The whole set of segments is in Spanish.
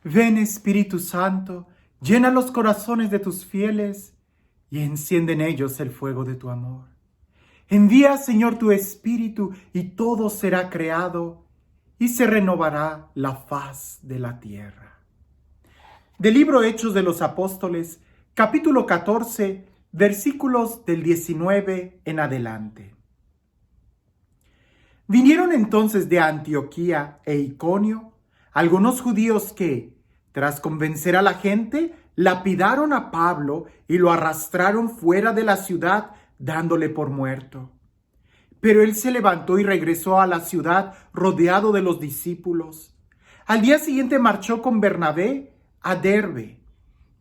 Ven, Espíritu Santo, llena los corazones de tus fieles y enciende en ellos el fuego de tu amor. Envía, Señor, tu Espíritu y todo será creado y se renovará la faz de la tierra. Del libro Hechos de los Apóstoles, capítulo 14, versículos del 19 en adelante. Vinieron entonces de Antioquía e Iconio algunos judíos que, tras convencer a la gente, lapidaron a Pablo y lo arrastraron fuera de la ciudad, dándole por muerto. Pero él se levantó y regresó a la ciudad rodeado de los discípulos. Al día siguiente marchó con Bernabé a Derbe.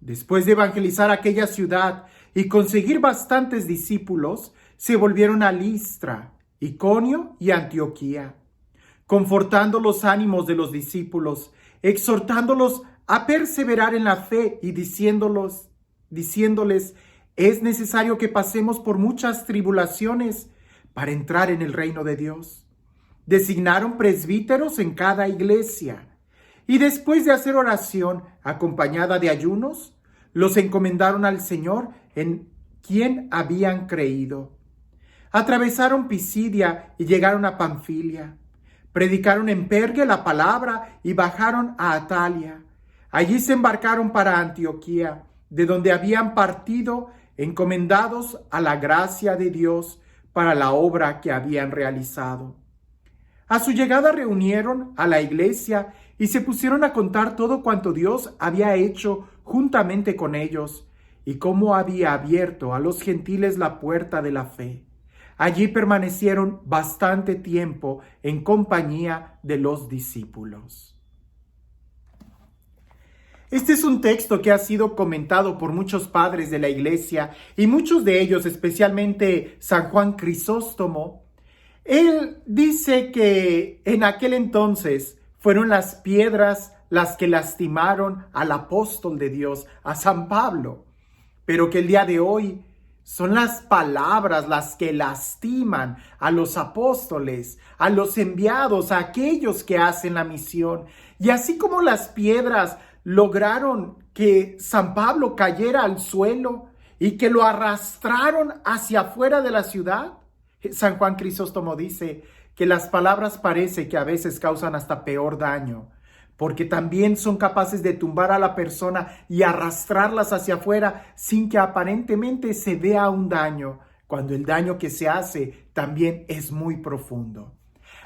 Después de evangelizar aquella ciudad y conseguir bastantes discípulos, se volvieron a Listra, Iconio y Antioquía, confortando los ánimos de los discípulos, exhortándolos a perseverar en la fe y diciéndoles, es necesario que pasemos por muchas tribulaciones para entrar en el reino de Dios. Designaron presbíteros en cada iglesia y después de hacer oración acompañada de ayunos, los encomendaron al Señor en quien habían creído. Atravesaron Pisidia y llegaron a Panfilia. Predicaron en Perge la palabra y bajaron a Atalia. Allí se embarcaron para Antioquía, de donde habían partido encomendados a la gracia de Dios para la obra que habían realizado. A su llegada reunieron a la iglesia y se pusieron a contar todo cuanto Dios había hecho juntamente con ellos y cómo había abierto a los gentiles la puerta de la fe. Allí permanecieron bastante tiempo en compañía de los discípulos. Este es un texto que ha sido comentado por muchos padres de la iglesia y muchos de ellos, especialmente San Juan Crisóstomo. Él dice que en aquel entonces fueron las piedras las que lastimaron al apóstol de Dios, a San Pablo, pero que el día de hoy son las palabras las que lastiman a los apóstoles, a los enviados, a aquellos que hacen la misión. Y así como las piedras lograron que San Pablo cayera al suelo y que lo arrastraron hacia afuera de la ciudad, San Juan Crisóstomo dice que las palabras parece que a veces causan hasta peor daño, porque también son capaces de tumbar a la persona y arrastrarlas hacia afuera sin que aparentemente se vea un daño, cuando el daño que se hace también es muy profundo.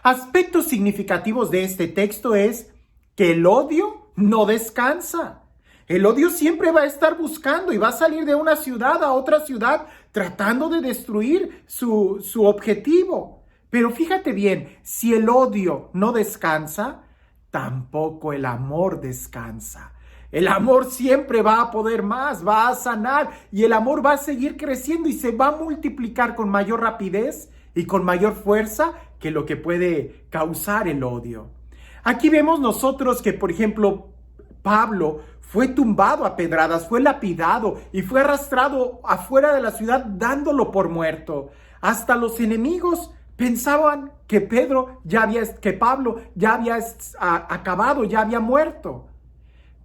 Aspectos significativos de este texto es que el odio no descansa. El odio siempre va a estar buscando y va a salir de una ciudad a otra ciudad tratando de destruir su objetivo. Pero fíjate bien, si el odio no descansa, tampoco el amor descansa. El amor siempre va a poder más, va a sanar y el amor va a seguir creciendo y se va a multiplicar con mayor rapidez y con mayor fuerza que lo que puede causar el odio. Aquí vemos nosotros que, por ejemplo, Pablo fue tumbado a pedradas, fue lapidado y fue arrastrado afuera de la ciudad dándolo por muerto. Hasta los enemigos pensaban que Pablo ya había acabado, ya había muerto.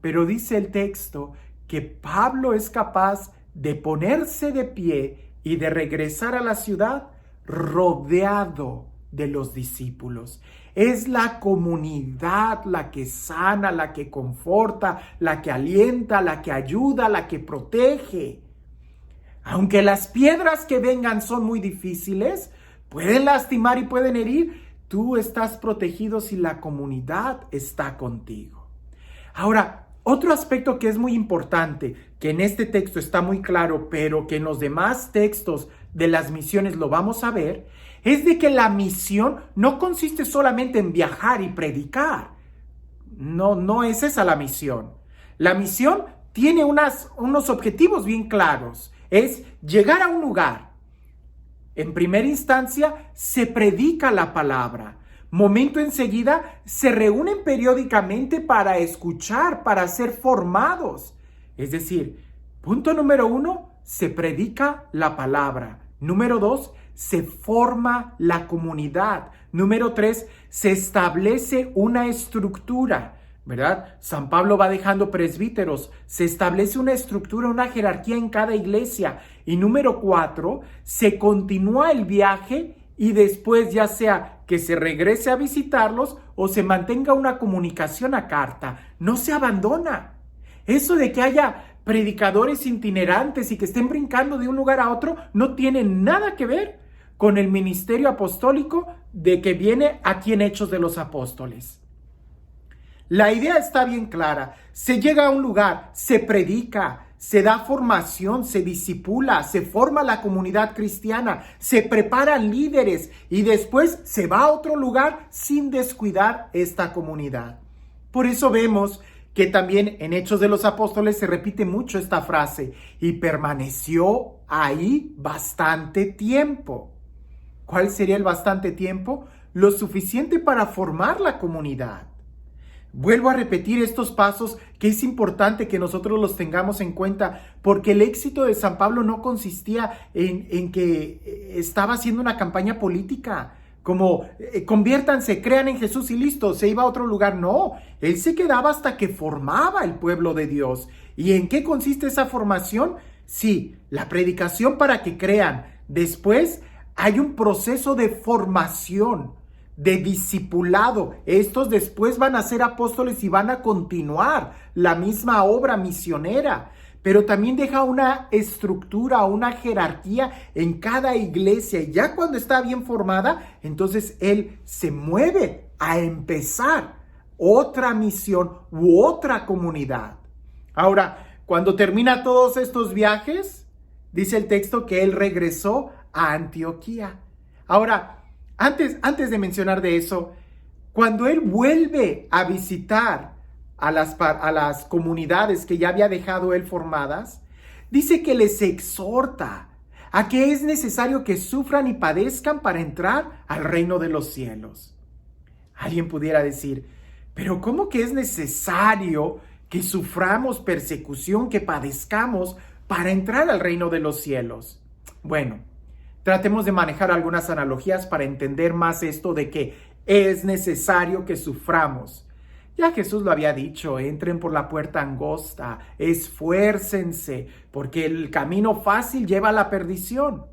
Pero dice el texto que Pablo es capaz de ponerse de pie y de regresar a la ciudad rodeado de los discípulos. Es la comunidad la que sana, la que conforta, la que alienta, la que ayuda, la que protege. Aunque las piedras que vengan son muy difíciles, pueden lastimar y pueden herir, tú estás protegido si la comunidad está contigo. Ahora, otro aspecto que es muy importante, que en este texto está muy claro, pero que en los demás textos de las misiones lo vamos a ver, es de que la misión no consiste solamente en viajar y predicar. No es esa la misión. La misión tiene unos objetivos bien claros. Es llegar a un lugar. En primera instancia, se predica la palabra. Momento enseguida, se reúnen periódicamente para escuchar, para ser formados. Es decir, punto número 1, se predica la palabra. Número 2, se forma la comunidad. Número 3, se establece una estructura. ¿verdad? San Pablo va dejando presbíteros, se establece una estructura, una jerarquía en cada iglesia. Y número 4, se continúa el viaje y después ya sea que se regrese a visitarlos o se mantenga una comunicación a carta. No se abandona. Eso de que haya predicadores itinerantes y que estén brincando de un lugar a otro no tiene nada que ver con el ministerio apostólico de que viene aquí en Hechos de los Apóstoles. La idea está bien clara. Se llega a un lugar, se predica, se da formación, se discipula, se forma la comunidad cristiana, se preparan líderes y después se va a otro lugar sin descuidar esta comunidad. Por eso vemos que también en Hechos de los Apóstoles se repite mucho esta frase: y permaneció ahí bastante tiempo. ¿Cuál sería el bastante tiempo? Lo suficiente para formar la comunidad. Vuelvo a repetir estos pasos que es importante que nosotros los tengamos en cuenta, porque el éxito de San Pablo no consistía en que estaba haciendo una campaña política, como conviértanse, crean en Jesús y listo, se iba a otro lugar. No, él se quedaba hasta que formaba el pueblo de Dios. ¿Y en qué consiste esa formación? Sí, la predicación para que crean. Después hay un proceso de formación, de discipulado. Estos después van a ser apóstoles y van a continuar la misma obra misionera, pero también deja una estructura, una jerarquía en cada iglesia. Y ya cuando está bien formada, entonces él se mueve a empezar otra misión u otra comunidad. Ahora, cuando termina todos estos viajes, dice el texto que él regresó a Antioquía. Ahora, antes de mencionar de eso, cuando él vuelve a visitar a las comunidades que ya había dejado él formadas, dice que les exhorta a que es necesario que sufran y padezcan para entrar al reino de los cielos. Alguien pudiera decir, pero ¿cómo que es necesario que suframos persecución, que padezcamos para entrar al reino de los cielos? Bueno, tratemos de manejar algunas analogías para entender más esto de que es necesario que suframos. Ya Jesús lo había dicho: entren por la puerta angosta, esfuércense, porque el camino fácil lleva a la perdición.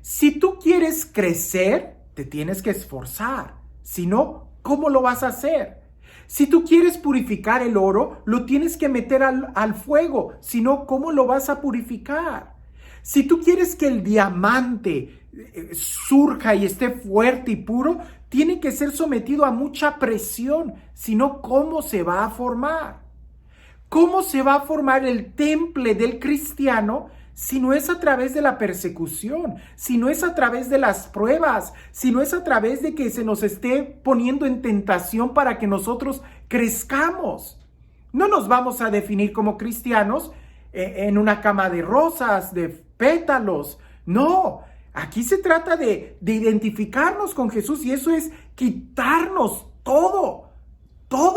Si tú quieres crecer, te tienes que esforzar. Si no, ¿cómo lo vas a hacer? Si tú quieres purificar el oro, lo tienes que meter al fuego. Si no, ¿cómo lo vas a purificar? Si tú quieres que el diamante surja y esté fuerte y puro, tiene que ser sometido a mucha presión. Si no, ¿cómo se va a formar? ¿Cómo se va a formar el temple del cristiano si no es a través de la persecución, si no es a través de las pruebas, si no es a través de que se nos esté poniendo en tentación para que nosotros crezcamos? No nos vamos a definir como cristianos en una cama de rosas, de pétalos. No, aquí se trata de identificarnos con Jesús, y eso es quitarnos todo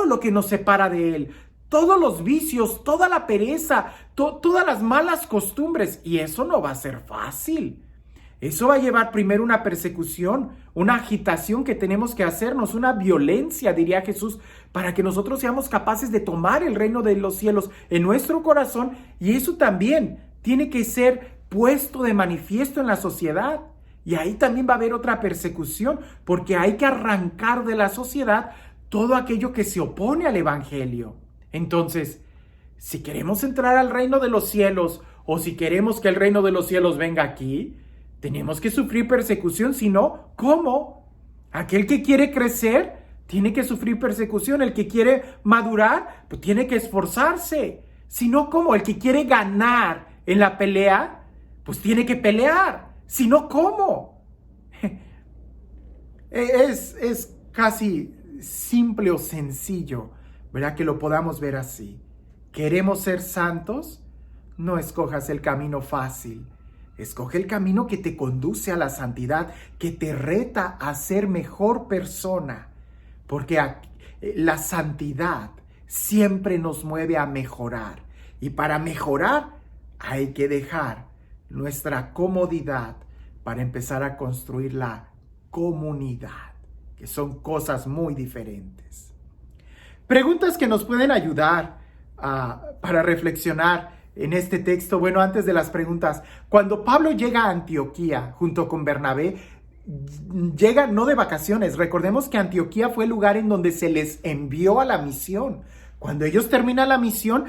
lo que nos separa de Él, todos los vicios, toda la pereza, todas las malas costumbres. Y eso no va a ser fácil. Eso va a llevar primero una persecución, una agitación que tenemos que hacernos, una violencia, diría Jesús, para que nosotros seamos capaces de tomar el reino de los cielos en nuestro corazón. Y eso también tiene que ser puesto de manifiesto en la sociedad. Y ahí también va a haber otra persecución, porque hay que arrancar de la sociedad todo aquello que se opone al evangelio. Entonces, si queremos entrar al reino de los cielos, o si queremos que el reino de los cielos venga aquí, tenemos que sufrir persecución. Si no, ¿cómo? Aquel que quiere crecer tiene que sufrir persecución. El que quiere madurar, pues tiene que esforzarse. Si no, ¿cómo? El que quiere ganar en la pelea, pues tiene que pelear. Si no, ¿cómo? Es casi simple o sencillo, ¿verdad? Que lo podamos ver así. ¿Queremos ser santos? No escojas el camino fácil. Escoge el camino que te conduce a la santidad, que te reta a ser mejor persona. Porque la santidad siempre nos mueve a mejorar. Y para mejorar hay que dejar nuestra comodidad para empezar a construir la comunidad, que son cosas muy diferentes. Preguntas que nos pueden ayudar para reflexionar en este texto. Bueno, antes de las preguntas, cuando Pablo llega a Antioquía junto con Bernabé, llega no de vacaciones. Recordemos que Antioquía fue el lugar en donde se les envió a la misión. Cuando ellos terminan la misión,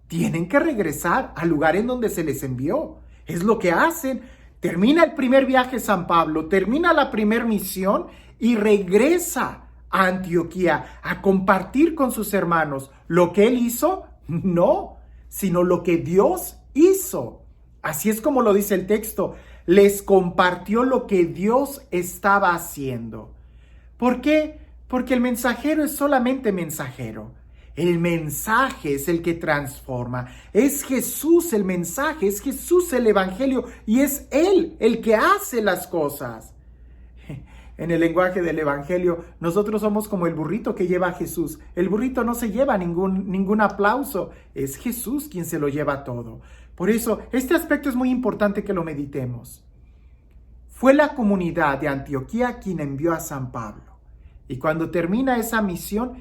tienen que regresar al lugar en donde se les envió. Es lo que hacen. Termina el primer viaje San Pablo, termina la primer misión y regresa a Antioquía a compartir con sus hermanos. ¿Lo que él hizo? No, sino lo que Dios hizo. Así es como lo dice el texto. Les compartió lo que Dios estaba haciendo. ¿Por qué? Porque el mensajero es solamente mensajero. El mensaje es el que transforma. Es Jesús el mensaje, es Jesús el evangelio y es Él el que hace las cosas. En el lenguaje del evangelio, nosotros somos como el burrito que lleva a Jesús. El burrito no se lleva ningún aplauso. Es Jesús quien se lo lleva todo. Por eso, este aspecto es muy importante que lo meditemos. Fue la comunidad de Antioquía quien envió a San Pablo. Y cuando termina esa misión,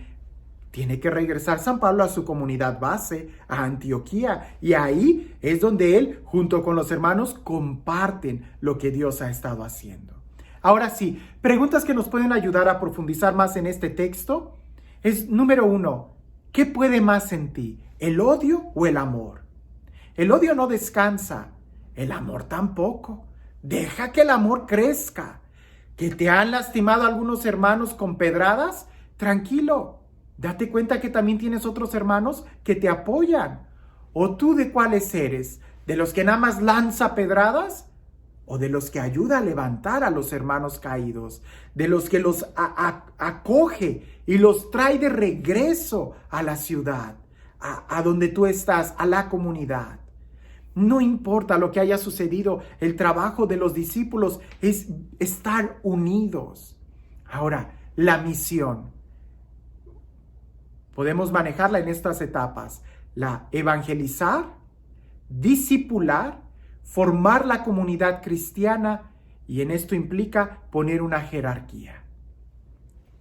tiene que regresar San Pablo a su comunidad base, a Antioquía. Y ahí es donde él, junto con los hermanos, comparten lo que Dios ha estado haciendo. Ahora sí, preguntas que nos pueden ayudar a profundizar más en este texto. Es número 1, ¿qué puede más en ti? ¿El odio o el amor? El odio no descansa, el amor tampoco. Deja que el amor crezca. ¿Que te han lastimado algunos hermanos con pedradas? Tranquilo. Date cuenta que también tienes otros hermanos que te apoyan. ¿O tú de cuáles eres? ¿De los que nada más lanza pedradas? ¿O de los que ayuda a levantar a los hermanos caídos? ¿De los que los acoge y los trae de regreso a la ciudad, a donde tú estás, a la comunidad? No importa lo que haya sucedido, el trabajo de los discípulos es estar unidos. Ahora, la misión. Podemos manejarla en estas etapas. La evangelizar, discipular, formar la comunidad cristiana y en esto implica poner una jerarquía.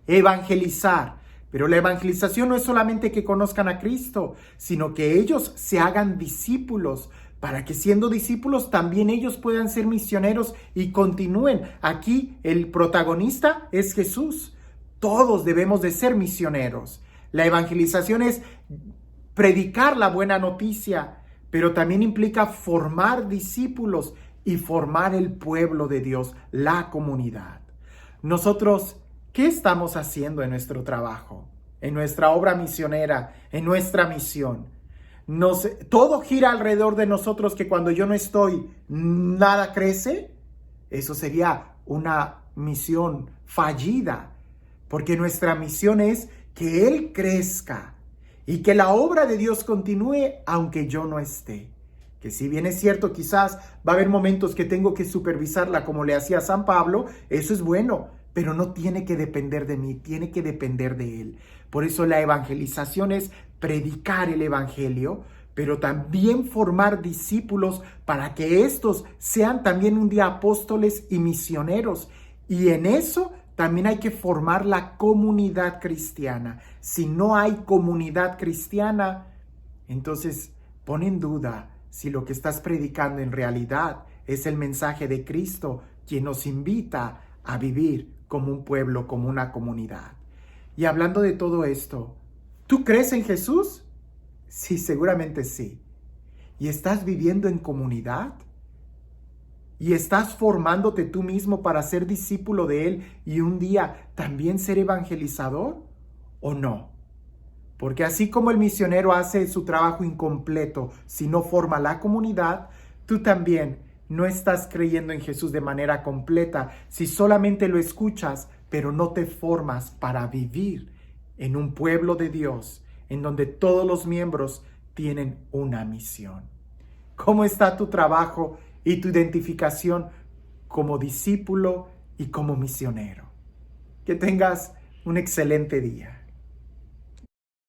Evangelizar. Pero la evangelización no es solamente que conozcan a Cristo, sino que ellos se hagan discípulos para que siendo discípulos también ellos puedan ser misioneros y continúen. Aquí el protagonista es Jesús. Todos debemos de ser misioneros. La evangelización es predicar la buena noticia, pero también implica formar discípulos y formar el pueblo de Dios, la comunidad. Nosotros, ¿qué estamos haciendo en nuestro trabajo, en nuestra obra misionera, en nuestra misión? Todo gira alrededor de nosotros, que cuando yo no estoy, nada crece. Eso sería una misión fallida, porque nuestra misión es que Él crezca y que la obra de Dios continúe aunque yo no esté. Que si bien es cierto, quizás va a haber momentos que tengo que supervisarla como le hacía San Pablo, eso es bueno, pero no tiene que depender de mí, tiene que depender de Él. Por eso la evangelización es predicar el evangelio, pero también formar discípulos para que estos sean también un día apóstoles y misioneros. Y en eso también hay que formar la comunidad cristiana. Si no hay comunidad cristiana, entonces pon en duda si lo que estás predicando en realidad es el mensaje de Cristo, quien nos invita a vivir como un pueblo, como una comunidad. Y hablando de todo esto, ¿tú crees en Jesús? Sí, seguramente sí. ¿Y estás viviendo en comunidad? ¿Y estás formándote tú mismo para ser discípulo de Él y un día también ser evangelizador? ¿O no? Porque así como el misionero hace su trabajo incompleto si no forma la comunidad, tú también no estás creyendo en Jesús de manera completa si solamente lo escuchas, pero no te formas para vivir en un pueblo de Dios, en donde todos los miembros tienen una misión. ¿Cómo está tu trabajo y tu identificación como discípulo y como misionero? Que tengas un excelente día.